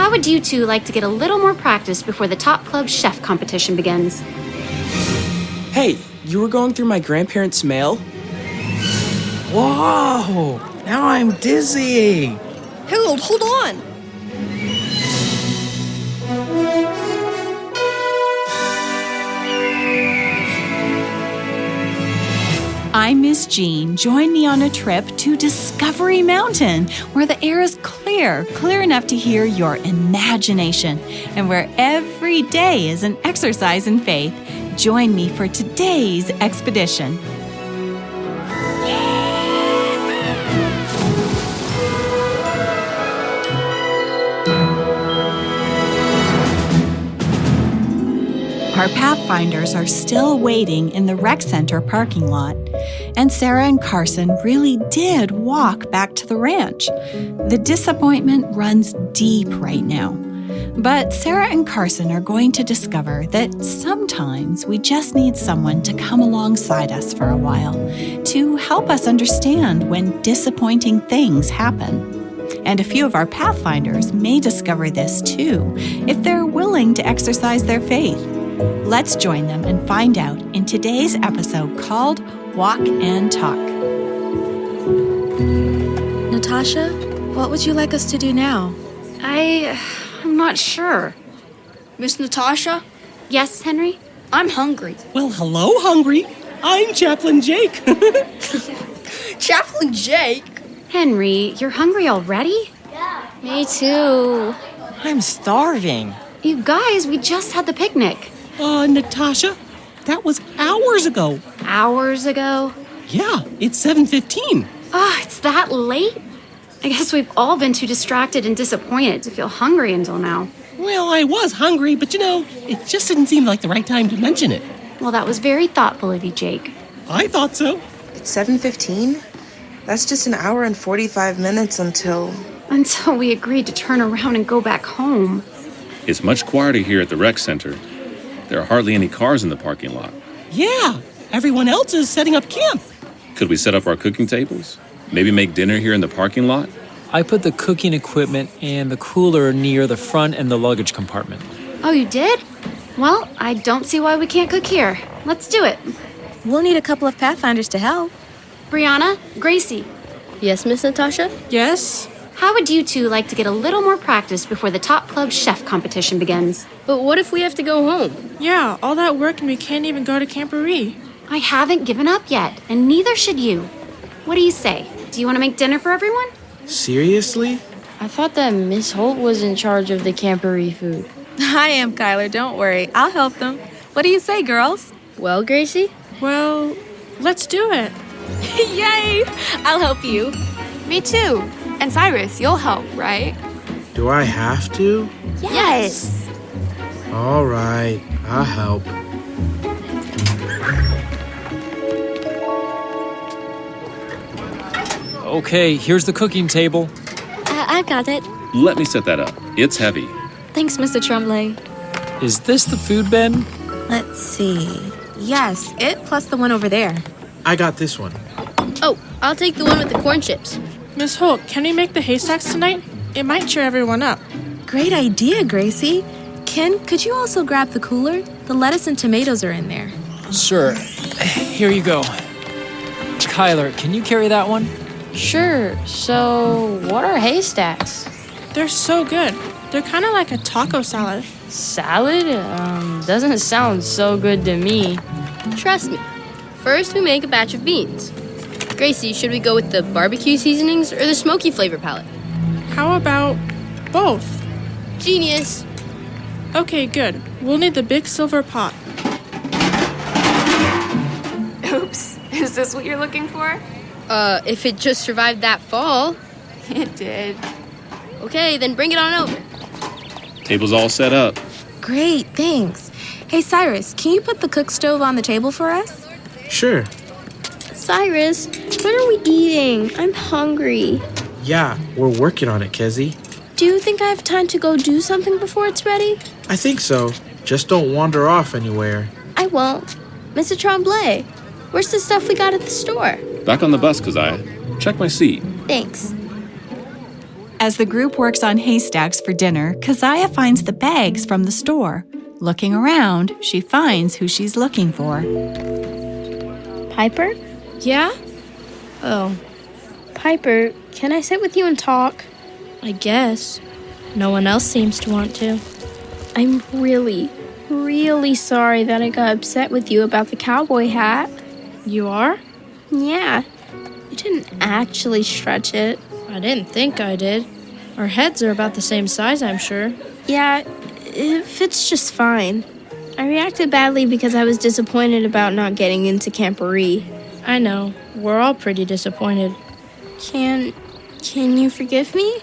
How would you two like to get a little more practice before the Top Club Chef competition begins? Hey, you were going through my grandparents' mail? Whoa! Now I'm dizzy! Harold, hold on! I'm Miss Jean. Join me on a trip to Discovery Mountain, where the air is clear enough to hear your imagination, and where every day is an exercise in faith. Join me for today's expedition. Our Pathfinders are still waiting in the rec center parking lot, and Sarah and Carson really did walk back to the ranch. The disappointment runs deep right now. But Sarah and Carson are going to discover that sometimes we just need someone to come alongside us for a while, to help us understand when disappointing things happen. And a few of our Pathfinders may discover this too, if they're willing to exercise their faith. Let's join them and find out in today's episode called Walk and Talk. Natasha, what would you like us to do now? I'm not sure. Miss Natasha? Yes, Henry? I'm hungry. Well, hello, hungry. I'm Chaplain Jake. Chaplain Jake? Henry, you're hungry already? Me too. I'm starving. You guys, we just had the picnic. Natasha, that was hours ago. Hours ago? Yeah, it's 7:15. It's that late? I guess we've all been too distracted and disappointed to feel hungry until now. Well, I was hungry, but it just didn't seem like the right time to mention it. Well, that was very thoughtful of you, Jake. I thought so. It's 7:15? That's just an hour and 45 minutes until we agreed to turn around and go back home. It's much quieter here at the rec center. There are hardly any cars in the parking lot. Yeah, everyone else is setting up camp. Could we set up our cooking tables? Maybe make dinner here in the parking lot? I put the cooking equipment and the cooler near the front and the luggage compartment. Oh, you did? Well, I don't see why we can't cook here. Let's do it. We'll need a couple of Pathfinders to help. Brianna, Gracie, Yes, Miss Natasha? Yes? how would you two like to get a little more practice before the Top Club Chef competition begins? But what if we have to go home? Yeah, all that work and we can't even go to Camporee. I haven't given up yet, and neither should you. What do you say? Do you want to make dinner for everyone? Seriously? I thought that Miss Holt was in charge of the Camporee food. I am, Kyler. Don't worry. I'll help them. What do you say, girls? Well, Gracie? Well, let's do it. Yay! I'll help you. Me too. And Cyrus, you'll help, right? Do I have to? Yes. All right, I'll help. Okay, here's the cooking table. I've got it. Let me set that up. It's heavy. Thanks, Mr. Tremblay. Is this the food bin? Let's see. Yes, it plus the one over there. I got this one. Oh, I'll take the one with the corn chips. Miss Holt, can we make the haystacks tonight? It might cheer everyone up. Great idea, Gracie. Ken, could you also grab the cooler? The lettuce and tomatoes are in there. Sure. Here you go. Kyler, can you carry that one? Sure. So, what are haystacks? They're so good. They're kind of like a taco salad. Salad? Doesn't sound so good to me. Trust me. First, we make a batch of beans. Gracie, should we go with the barbecue seasonings or the smoky flavor palette? How about both? Genius. Okay, good. We'll need the big silver pot. Oops. Is this what you're looking for? If it just survived that fall. It did. Okay, then bring it on over. Table's all set up. Great, thanks. Hey, Cyrus, can you put the cook stove on the table for us? Sure. Cyrus, when are we eating? I'm hungry. Yeah, we're working on it, Kezzy. Do you think I have time to go do something before it's ready? I think so. Just don't wander off anywhere. I won't. Mr. Tremblay, where's the stuff we got at the store? Back on the bus, Keziah. Check my seat. Thanks. As the group works on haystacks for dinner, Keziah finds the bags from the store. Looking around, she finds who she's looking for. Piper? Yeah? Oh. Piper, can I sit with you and talk? I guess. No one else seems to want to. I'm really sorry that I got upset with you about the cowboy hat. You are? Yeah. You didn't actually stretch it. I didn't think I did. Our heads are about the same size, I'm sure. Yeah, it fits just fine. I reacted badly because I was disappointed about not getting into Camporee. I know. We're all pretty disappointed. Can you forgive me?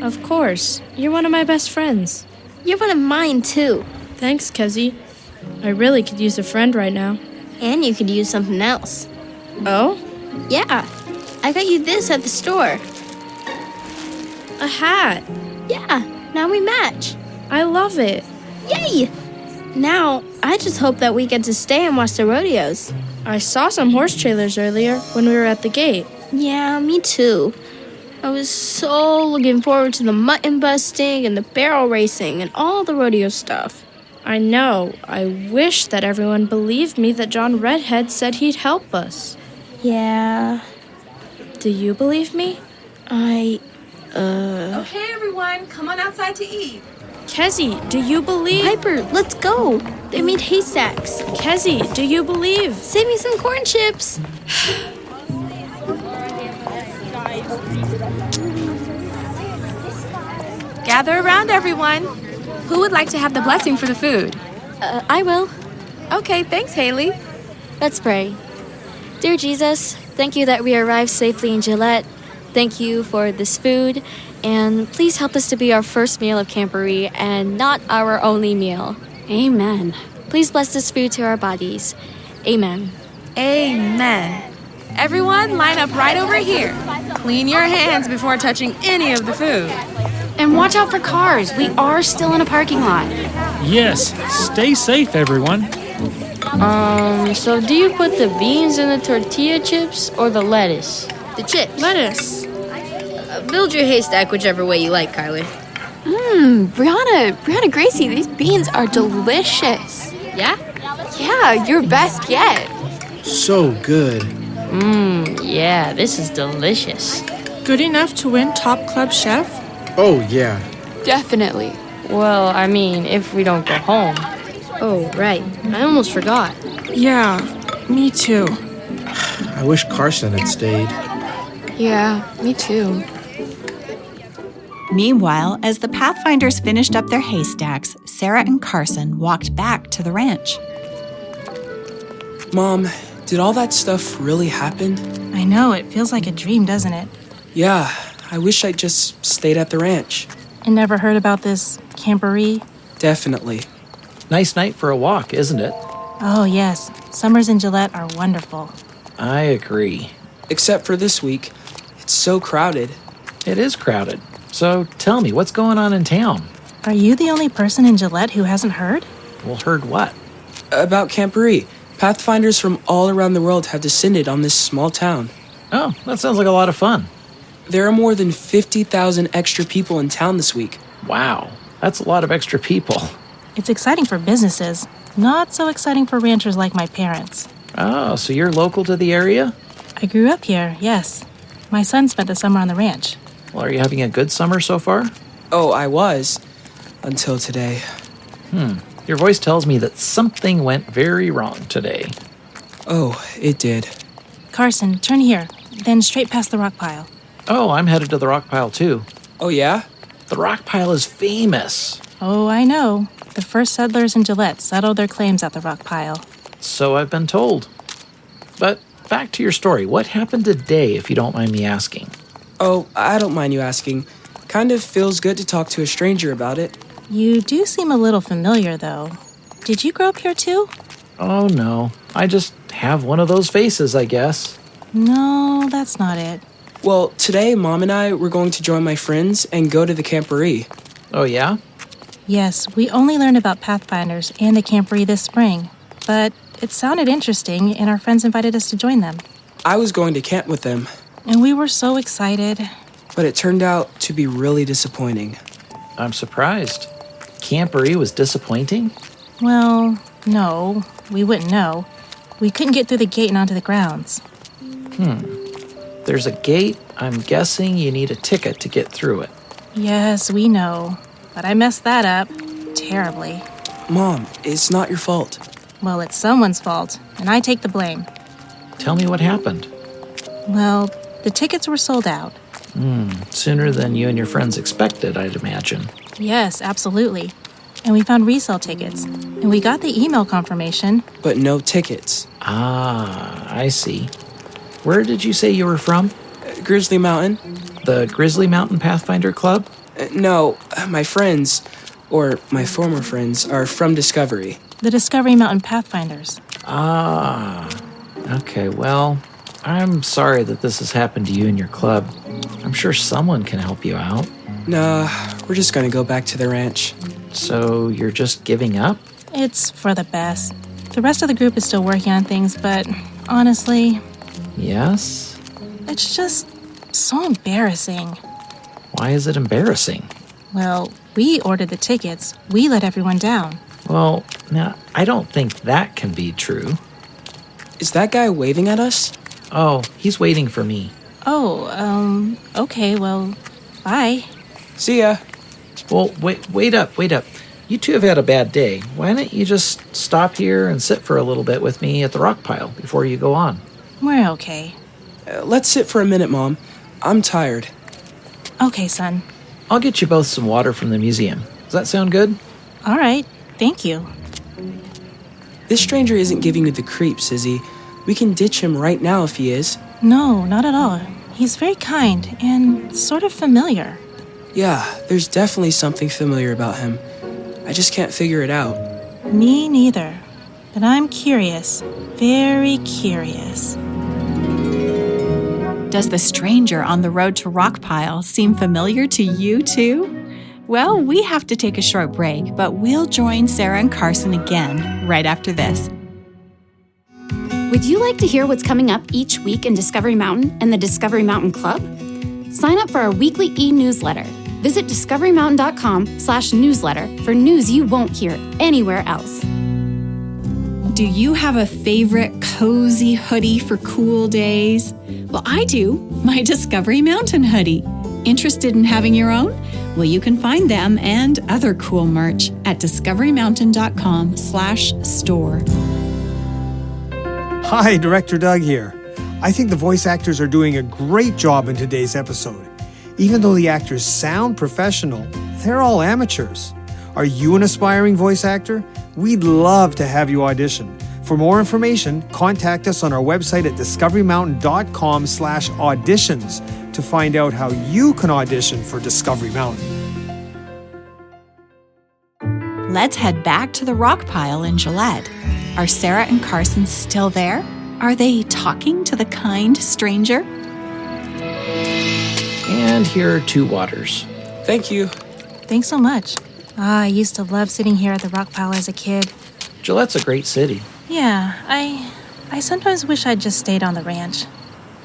Of course. You're one of my best friends. You're one of mine, too. Thanks, Kezzy. I really could use a friend right now. And you could use something else. Oh? Yeah. I got you this at the store. A hat. Yeah. Now we match. I love it. Yay! Now, I just hope that we get to stay and watch the rodeos. I saw some horse trailers earlier when we were at the gate. Yeah, me too. I was so looking forward to the mutton busting and the barrel racing and all the rodeo stuff. I know. I wish that everyone believed me that John Redhead said he'd help us. Yeah. Do you believe me? Okay, everyone, come on outside to eat. Kezzy, do you believe? Piper, let's go. They made haystacks. Kezzy, do you believe? Save me some corn chips. Gather around, everyone. Who would like to have the blessing for the food? I will. Okay, thanks, Haley. Let's pray. Dear Jesus, thank you that we arrived safely in Gillette. Thank you for this food, and please help us to be our first meal of Camporee and not our only meal. Amen. Please bless this food to our bodies. Amen. Amen. Everyone, line up right over here. Clean your hands before touching any of the food. And watch out for cars. We are still in a parking lot. Yes, stay safe, everyone. So do you put the beans in the tortilla chips or the lettuce? The chips. Lettuce. Build your haystack whichever way you like, Kyler. Brianna Gracie, these beans are delicious. Yeah? Yeah, your best yet. So good. Yeah, this is delicious. Good enough to win top club chef? Oh, yeah. Definitely. Well, I mean, if we don't go home. Oh, right. I almost forgot. Yeah, me too. I wish Carson had stayed. Yeah, me too. Meanwhile, as the Pathfinders finished up their haystacks, Sarah and Carson walked back to the ranch. Mom, did all that stuff really happen? I know, it feels like a dream, doesn't it? Yeah, I wish I'd just stayed at the ranch. And never heard about this Camporee? Definitely. Nice night for a walk, isn't it? Oh, yes. Summers in Gillette are wonderful. I agree. Except for this week. It's so crowded. It is crowded. So tell me, what's going on in town? Are you the only person in Gillette who hasn't heard? Well, heard what? About Camporee. Pathfinders from all around the world have descended on this small town. Oh, that sounds like a lot of fun. There are more than 50,000 extra people in town this week. Wow, that's a lot of extra people. It's exciting for businesses, not so exciting for ranchers like my parents. Oh, so you're local to the area? I grew up here, yes. My son spent the summer on the ranch. Well, are you having a good summer so far? Oh, I was. Until today. Your voice tells me that something went very wrong today. Oh, it did. Carson, turn here, then straight past the rock pile. Oh, I'm headed to the Rockpile too. Oh, yeah? The Rockpile is famous. Oh, I know. The first settlers in Gillette settled their claims at the rock pile. So I've been told. But back to your story. What happened today, if you don't mind me asking? Oh, I don't mind you asking. Kind of feels good to talk to a stranger about it. You do seem a little familiar, though. Did you grow up here, too? Oh, no. I just have one of those faces, I guess. No, that's not it. Well, today, Mom and I were going to join my friends and go to the Camporee. Oh, yeah? Yes, we only learned about Pathfinders and the Camporee this spring. But it sounded interesting, and our friends invited us to join them. I was going to camp with them. And we were so excited. but it turned out to be really disappointing. I'm surprised. Camporee was disappointing? Well, no, we wouldn't know. We couldn't get through the gate and onto the grounds. There's a gate. I'm guessing you need a ticket to get through it. Yes, we know. But I messed that up terribly. Mom, it's not your fault. Well, it's someone's fault, and I take the blame. Tell me what happened. Well, the tickets were sold out. Sooner than you and your friends expected, I'd imagine. Yes, absolutely. And we found resale tickets. And we got the email confirmation. But no tickets. Ah, I see. Where did you say you were from? Grizzly Mountain. The Grizzly Mountain Pathfinder Club? No, my friends, or my former friends, are from Discovery. The Discovery Mountain Pathfinders. Ah, okay, well, I'm sorry that this has happened to you and your club. I'm sure someone can help you out. Nah, we're just gonna go back to the ranch. So you're just giving up? It's for the best. The rest of the group is still working on things, but honestly... Yes? It's just so embarrassing. Why is it embarrassing? Well, we ordered the tickets. We let everyone down. Well, now, I don't think that can be true. Is that guy waving at us? Oh, he's waiting for me. Oh, okay, well, bye. See ya. Well, wait up. You two have had a bad day. Why don't you just stop here and sit for a little bit with me at the Rockpile before you go on? We're okay. Let's sit for a minute, Mom. I'm tired. Okay, son. I'll get you both some water from the museum. Does that sound good? All right, thank you. This stranger isn't giving you the creeps, is he? We can ditch him right now if he is. No, not at all. He's very kind and sort of familiar. Yeah, there's definitely something familiar about him. I just can't figure it out. Me neither. But I'm curious. Very curious. Does the stranger on the road to Rockpile seem familiar to you too? Well, we have to take a short break, but we'll join Sarah and Carson again right after this. Would you like to hear what's coming up each week in Discovery Mountain and the Discovery Mountain Club? Sign up for our weekly e-newsletter. Visit discoverymountain.com/newsletter for news you won't hear anywhere else. Do you have a favorite cozy hoodie for cool days? Well, I do. My Discovery Mountain hoodie. Interested in having your own? Well, you can find them and other cool merch at discoverymountain.com/store. Hi, Director Doug here. I think the voice actors are doing a great job in today's episode. Even though the actors sound professional, they're all amateurs. Are you an aspiring voice actor? We'd love to have you audition. For more information, contact us on our website at discoverymountain.com/auditions to find out how you can audition for Discovery Mountain. Let's head back to the Rockpile in Gillette. Are Sarah and Carson still there? Are they talking to the kind stranger? And here are 2 waters. Thank you. Thanks so much. I used to love sitting here at the Rockpile as a kid. Gillette's a great city. Yeah, I sometimes wish I'd just stayed on the ranch.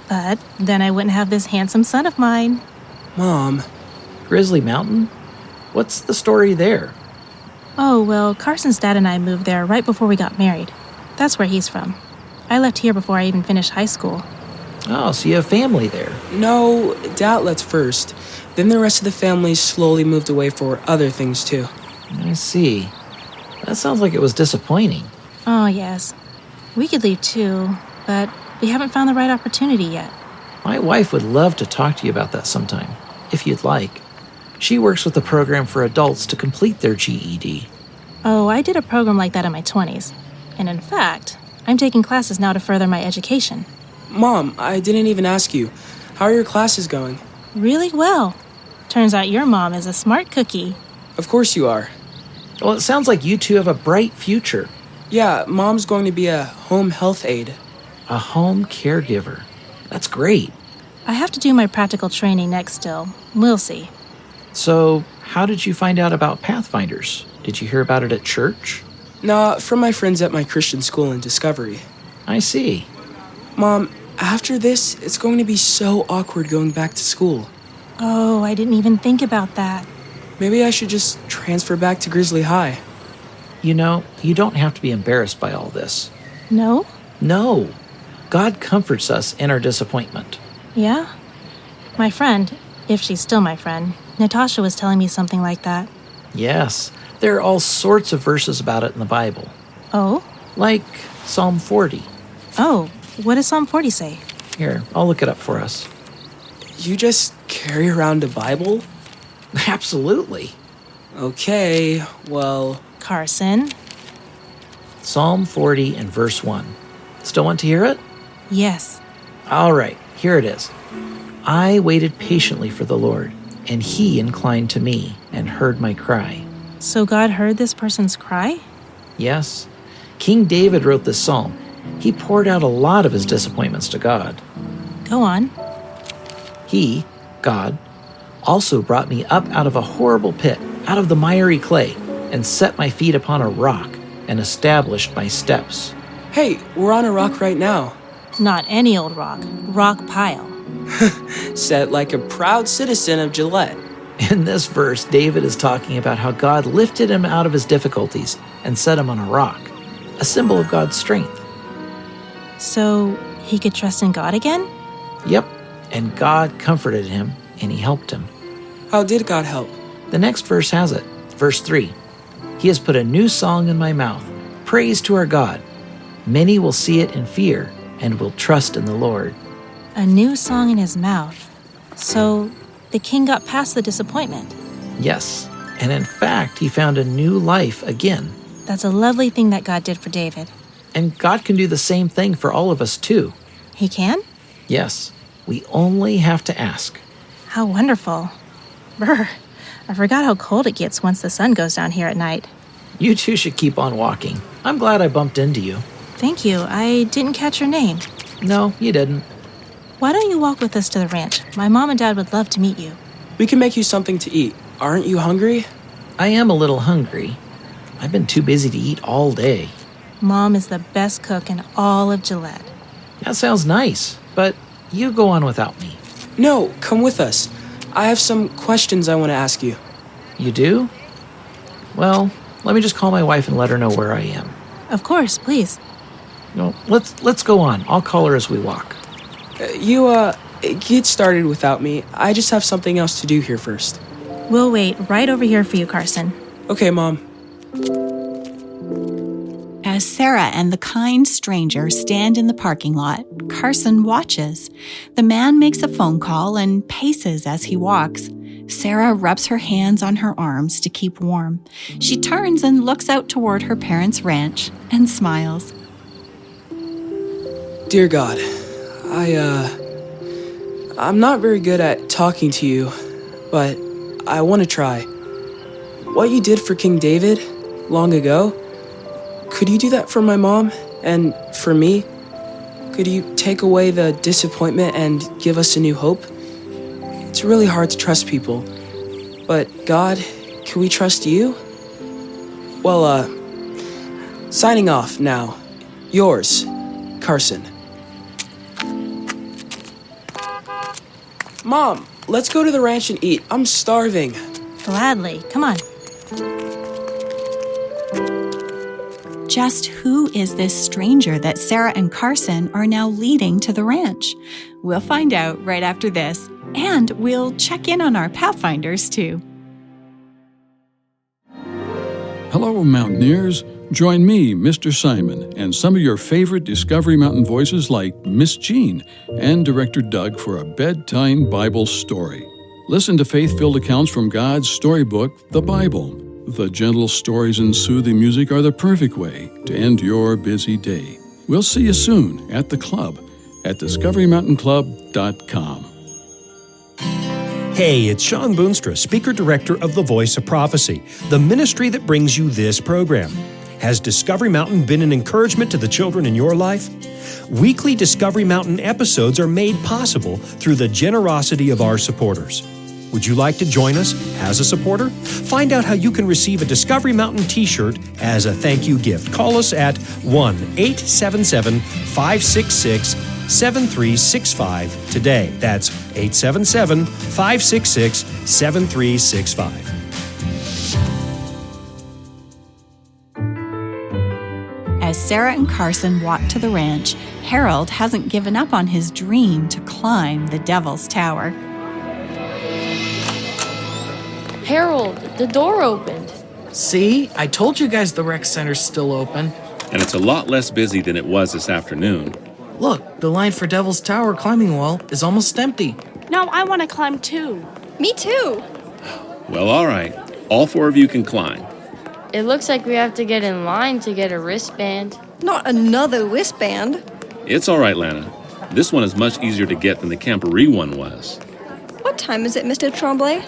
But then I wouldn't have this handsome son of mine. Mom. Grizzly Mountain? What's the story there? Oh, well, Carson's dad and I moved there right before we got married. That's where he's from. I left here before I even finished high school. Oh, so you have family there. No, Dad left first. Then the rest of the family slowly moved away for other things too. I see. That sounds like it was disappointing. Oh, yes. We could leave too, but we haven't found the right opportunity yet. My wife would love to talk to you about that sometime, if you'd like. She works with a program for adults to complete their GED. Oh, I did a program like that in my 20s. And in fact, I'm taking classes now to further my education. Mom, I didn't even ask you. How are your classes going? Really well. Turns out your mom is a smart cookie. Of course you are. Well, it sounds like you two have a bright future. Yeah, Mom's going to be a home health aide. A home caregiver. That's great. I have to do my practical training next still. We'll see. So, how did you find out about Pathfinders? Did you hear about it at church? Nah, from my friends at my Christian school in Discovery. I see. Mom, after this, it's going to be so awkward going back to school. Oh, I didn't even think about that. Maybe I should just transfer back to Grizzly High. You know, you don't have to be embarrassed by all this. No? No. God comforts us in our disappointment. Yeah? My friend, if she's still my friend, Natasha was telling me something like that. Yes, there are all sorts of verses about it in the Bible. Oh? Like Psalm 40. Oh, what does Psalm 40 say? Here, I'll look it up for us. You just carry around a Bible? Absolutely. Okay, well... Carson? Psalm 40 and verse 1. Still want to hear it? Yes. All right, here it is. I waited patiently for the Lord, and he inclined to me and heard my cry. So God heard this person's cry? Yes. King David wrote this psalm. He poured out a lot of his disappointments to God. Go on. He, God, also brought me up out of a horrible pit, out of the miry clay, and set my feet upon a rock and established my steps. Hey, we're on a rock right now. Not any old rock. Rockpile. Said like a proud citizen of Gillette. In this verse, David is talking about how God lifted him out of his difficulties and set him on a rock, a symbol of God's strength. So he could trust in God again? Yep, and God comforted him and he helped him. How did God help? The next verse has it. Verse 3. He has put a new song in my mouth, praise to our God. Many will see it in fear and will trust in the Lord. A new song in his mouth. So the king got past the disappointment. Yes, and in fact, he found a new life again. That's a lovely thing that God did for David. And God can do the same thing for all of us too. He can? Yes, we only have to ask. How wonderful. Brr, I forgot how cold it gets once the sun goes down here at night. You two should keep on walking. I'm glad I bumped into you. Thank you. I didn't catch your name. No, you didn't. Why don't you walk with us to the ranch? My mom and dad would love to meet you. We can make you something to eat. Aren't you hungry? I am a little hungry. I've been too busy to eat all day. Mom is the best cook in all of Gillette. That sounds nice, but you go on without me. No, come with us. I have some questions I want to ask you. You do? Well, let me just call my wife and let her know where I am. Of course, please. No, let's go on. I'll call her as we walk. Get started without me. I just have something else to do here first. We'll wait right over here for you, Carson. Okay, Mom. As Sarah and the kind stranger stand in the parking lot, Carson watches. The man makes a phone call and paces as he walks. Sarah rubs her hands on her arms to keep warm. She turns and looks out toward her parents' ranch and smiles. Dear God, I'm not very good at talking to you, but I want to try. What you did for King David long ago, could you do that for my mom and for me? Could you take away the disappointment and give us a new hope? It's really hard to trust people, but God, can we trust you? Well, signing off now. Yours, Carson. Mom, let's go to the ranch and eat. I'm starving. Gladly. Come on. Just who is this stranger that Sarah and Carson are now leading to the ranch? We'll find out right after this, and we'll check in on our Pathfinders too. Hello, Mountaineers. Join me, Mr. Simon, and some of your favorite Discovery Mountain voices like Miss Jean and Director Doug for a bedtime Bible story. Listen to faith-filled accounts from God's storybook, the Bible. The gentle stories and soothing music are the perfect way to end your busy day. We'll see you soon at the club at discoverymountainclub.com. Hey, it's Sean Boonstra, Speaker Director of The Voice of Prophecy, the ministry that brings you this program. Has Discovery Mountain been an encouragement to the children in your life? Weekly Discovery Mountain episodes are made possible through the generosity of our supporters. Would you like to join us as a supporter? Find out how you can receive a Discovery Mountain t-shirt as a thank you gift. Call us at 1-877-566 877-566-7365 today. That's 877-566-7365. As Sarah and Carson walk to the ranch, Harold hasn't given up on his dream to climb the Devil's Tower. Harold, the door opened. See? I told you guys the rec center's still open. And it's a lot less busy than it was this afternoon. Look, the line for Devil's Tower climbing wall is almost empty. No, I want to climb too. Me too. Well, all right. All 4 of you can climb. It looks like we have to get in line to get a wristband. Not another wristband. It's all right, Lana. This one is much easier to get than the Camporee one was. What time is it, Mr. Tremblay?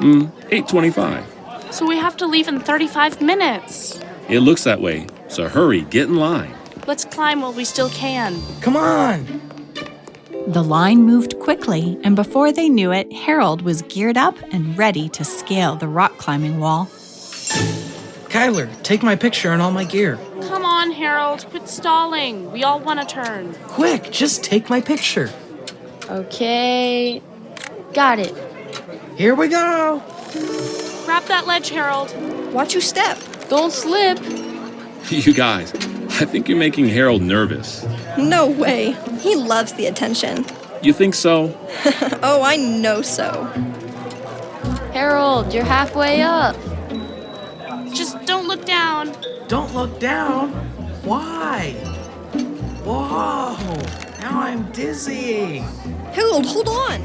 8:25. So we have to leave in 35 minutes. It looks that way, so hurry, get in line. Let's climb while we still can. Come on! The line moved quickly, and before they knew it, Harold was geared up and ready to scale the rock climbing wall. Kyler, take my picture and all my gear. Come on, Harold, quit stalling. We all want to turn. Quick, just take my picture. Okay. Got it. Here we go! Grab that ledge, Harold. Watch your step. Don't slip. You guys, I think you're making Harold nervous. No way. He loves the attention. You think so? Oh, I know so. Harold, you're halfway up. Just don't look down. Don't look down. Why? Whoa! Now I'm dizzy. Harold, hold on.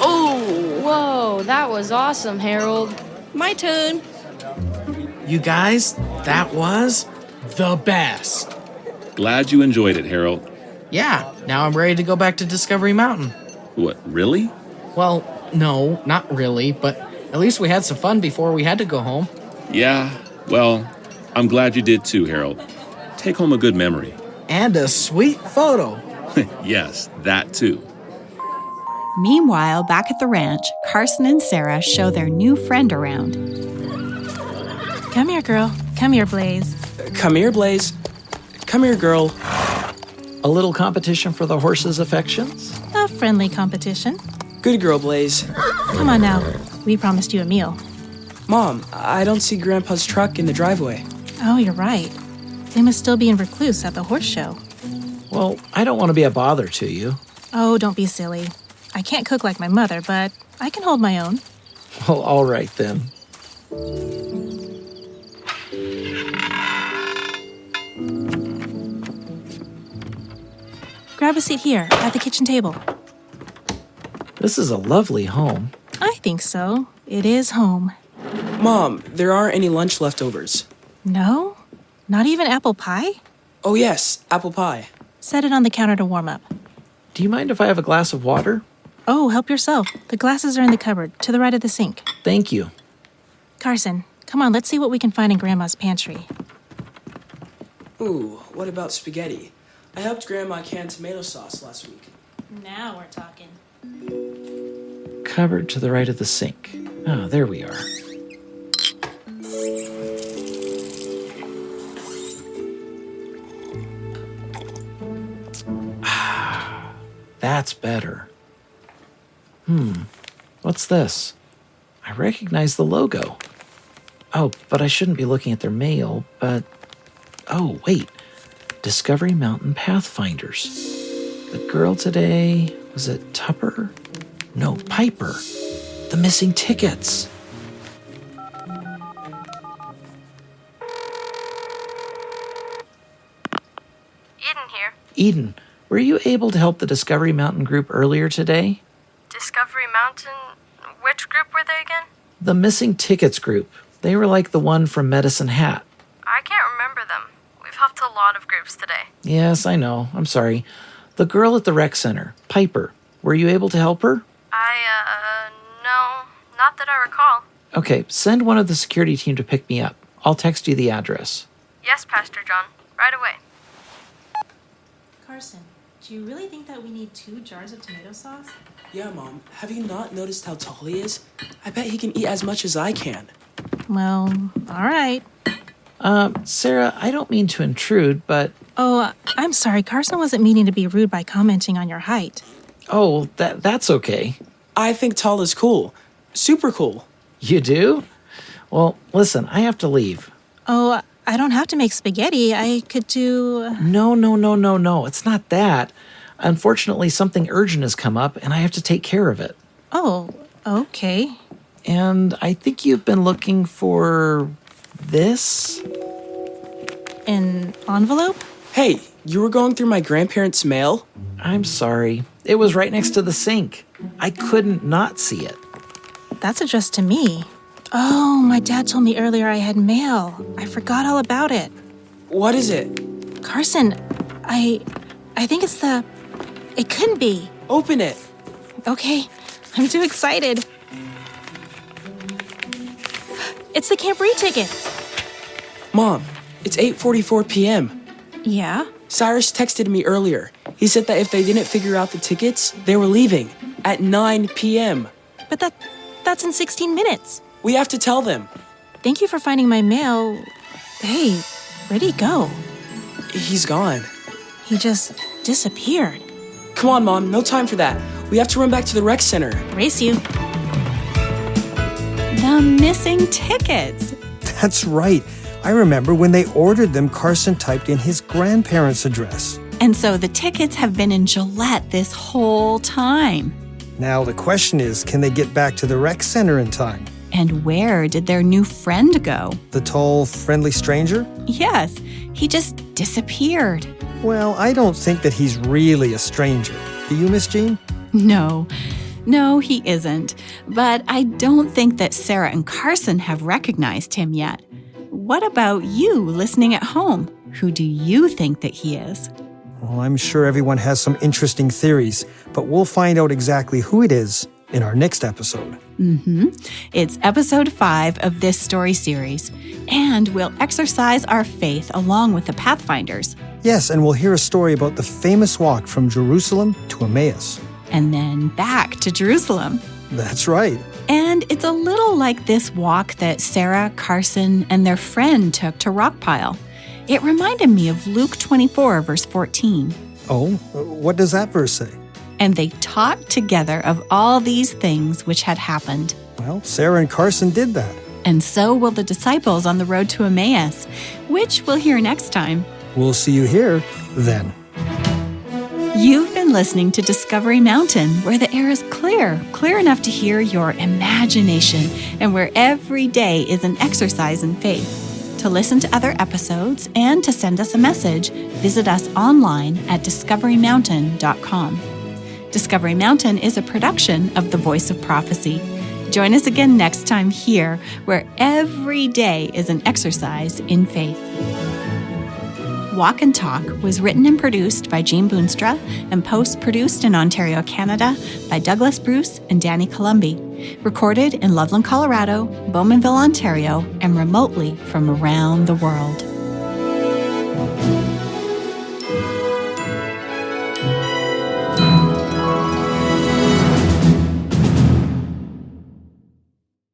Oh, whoa, that was awesome, Harold. My turn. You guys, that was the best. Glad you enjoyed it, Harold. Yeah, now I'm ready to go back to Discovery Mountain. What, really? Well, no, not really, but at least we had some fun before we had to go home. Yeah, well, I'm glad you did too, Harold. Take home a good memory. And a sweet photo. Yes, that too. Meanwhile, back at the ranch, Carson and Sarah show their new friend around. Come here, girl. Come here, Blaze. Come here, Blaze. Come here, girl. A little competition for the horse's affections? A friendly competition. Good girl, Blaze. Come on now. We promised you a meal. Mom, I don't see Grandpa's truck in the driveway. Oh, you're right. They must still be in Recluse at the horse show. Well, I don't want to be a bother to you. Oh, don't be silly. I can't cook like my mother, but I can hold my own. Well, all right then. Grab a seat here at the kitchen table. This is a lovely home. I think so. It is home. Mom, there aren't any lunch leftovers. No? Not even apple pie? Oh, yes, apple pie. Set it on the counter to warm up. Do you mind if I have a glass of water? Oh, help yourself. The glasses are in the cupboard, to the right of the sink. Thank you. Carson, come on, let's see what we can find in Grandma's pantry. Ooh, what about spaghetti? I helped Grandma can tomato sauce last week. Now we're talking. Cupboard to the right of the sink. Ah, there we are. That's better. What's this? I recognize the logo. Oh, but I shouldn't be looking at their mail, but... Oh, wait. Discovery Mountain Pathfinders. The girl today, was it Tupper? No, Piper. The missing tickets. Eden here. Eden, were you able to help the Discovery Mountain group earlier today? Discovery Mountain? Which group were they again? The missing tickets group. They were like the one from Medicine Hat. I can't remember them. We've helped a lot of groups today. Yes, I know. I'm sorry. The girl at the rec center, Piper. Were you able to help her? No. Not that I recall. Okay, send one of the security team to pick me up. I'll text you the address. Yes, Pastor John. Right away. Carson, do you really think that we need 2 jars of tomato sauce? Yeah, Mom. Have you not noticed how tall he is? I bet he can eat as much as I can. Well, all right. Sarah, I don't mean to intrude, but... Oh, I'm sorry. Carson wasn't meaning to be rude by commenting on your height. Oh, that's okay. I think tall is cool. Super cool. You do? Well, listen, I have to leave. Oh, I don't have to make spaghetti. I could do... No. It's not that. Unfortunately, something urgent has come up, and I have to take care of it. Oh, okay. And I think you've been looking for this? An envelope? Hey, you were going through my grandparents' mail? I'm sorry. It was right next to the sink. I couldn't not see it. That's addressed to me. Oh, my dad told me earlier I had mail. I forgot all about it. What is it? Carson, I think it's the... It couldn't be. Open it. Okay, I'm too excited. It's the Camporee tickets. Mom, it's 8:44 p.m. Yeah? Cyrus texted me earlier. He said that if they didn't figure out the tickets, they were leaving at 9 p.m. But that's in 16 minutes. We have to tell them. Thank you for finding my mail. Hey, where'd he go? He's gone. He just disappeared. Come on, Mom, no time for that. We have to run back to the rec center. Race you. The missing tickets. That's right. I remember when they ordered them, Carson typed in his grandparents' address. And so the tickets have been in Gillette this whole time. Now the question is, can they get back to the rec center in time? And where did their new friend go? The tall, friendly stranger? Yes, he just disappeared. Well, I don't think that he's really a stranger. Do you, Miss Jean? No, he isn't. But I don't think that Sarah and Carson have recognized him yet. What about you listening at home? Who do you think that he is? Well, I'm sure everyone has some interesting theories, but we'll find out exactly who it is in our next episode. It's episode 5 of this story series, and we'll exercise our faith along with the Pathfinders. Yes, and we'll hear a story about the famous walk from Jerusalem to Emmaus. And then back to Jerusalem. That's right. And it's a little like this walk that Sarah, Carson, and their friend took to Rockpile. It reminded me of Luke 24, verse 14. Oh, what does that verse say? And they talked together of all these things which had happened. Well, Sarah and Carson did that. And so will the disciples on the road to Emmaus, which we'll hear next time. We'll see you here then. You've been listening to Discovery Mountain, where the air is clear enough to hear your imagination, and where every day is an exercise in faith. To listen to other episodes and to send us a message, visit us online at discoverymountain.com. Discovery Mountain is a production of The Voice of Prophecy. Join us again next time here, where every day is an exercise in faith. Walk and Talk was written and produced by Jean Boonstra and post-produced in Ontario, Canada by Douglas Bruce and Danny Columbi. Recorded in Loveland, Colorado, Bowmanville, Ontario, and remotely from around the world.